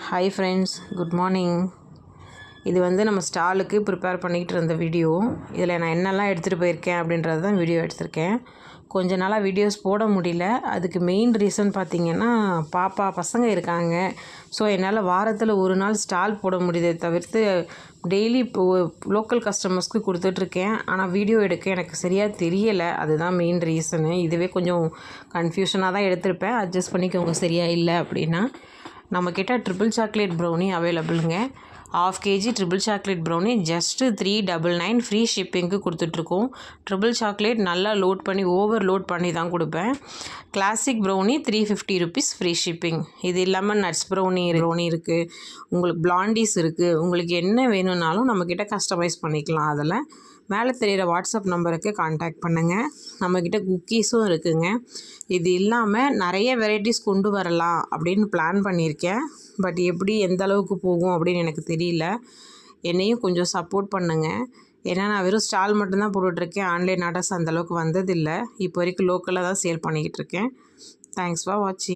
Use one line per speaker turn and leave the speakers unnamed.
Hi friends, good morning. இது நம்ம ஸ்டாலுக்கு prepare பண்ணிக்கிட்டு இருந்த வீடியோ. இதில் நான் என்னெல்லாம் எடுத்துகிட்டு போயிருக்கேன் அப்படின்றது தான் வீடியோ எடுத்திருக்கேன். கொஞ்ச நாளாக வீடியோஸ் போட முடியல. அதுக்கு மெயின் ரீசன் பார்த்திங்கன்னா, பசங்க இருக்காங்க. ஸோ என்னால் வாரத்தில் ஒரு நாள் ஸ்டால் போட முடியுதே தவிர்த்து டெய்லி லோக்கல் கஸ்டமர்ஸ்க்கு கொடுத்துட்ருக்கேன். ஆனால் வீடியோ எடுக்க எனக்கு சரியாக தெரியலை. அதுதான் மெயின் ரீசனு. இதுவே கொஞ்சம் கன்ஃபியூஷனாக தான் எடுத்திருப்பேன். அட்ஜஸ்ட் பண்ணிக்கோங்க சரியாக இல்லை அப்படின்னா. நம்மக்கிட்ட ட்ரிபிள் சாக்லேட் ப்ரௌனி அவைலபிளுங்க. 1/2 kg triple chocolate brownie just 399 free ஷிப்பிங்க்கு கொடுத்துட்ருக்கோம். ட்ரிபிள் சாக்லேட் நல்லா லோட் பண்ணி ஓவர்லோட் பண்ணி தான் கொடுப்பேன். Classic brownie 350 rupees free shipping. இது இல்லாமல் நட்ஸ் ப்ரௌனி இருக்குது, உங்களுக்கு பிளாண்டிஸ் இருக்குது. உங்களுக்கு என்ன வேணும்னாலும் நம்மக்கிட்ட கஸ்டமைஸ் பண்ணிக்கலாம். அதில் மேலே தெரிகிற வாட்ஸ்அப் நம்பருக்கு கான்டாக்ட் பண்ணுங்கள். நம்மக்கிட்ட குக்கீஸும் இருக்குதுங்க. இது இல்லாமல் நிறைய வெரைட்டிஸ் கொண்டு வரலாம் அப்படின்னு பிளான் பண்ணியிருக்கேன். பட் எப்படி எந்த அளவுக்கு போகும் அப்படின்னு எனக்கு தெரியல. என்னையும் கொஞ்சம் சப்போர்ட் பண்ணுங்கள். ஏன்னா நான் வெறும் ஸ்டால் மட்டும்தான் போட்டுட்ருக்கேன். ஆன்லைன் ஆர்டர்ஸ் அந்தளவுக்கு வந்ததில்லை. இப்போ வரைக்கும் லோக்கலாக தான் சேல் பண்ணிக்கிட்டு இருக்கேன். தேங்க்ஸ் ஃபார் வாட்சிங்.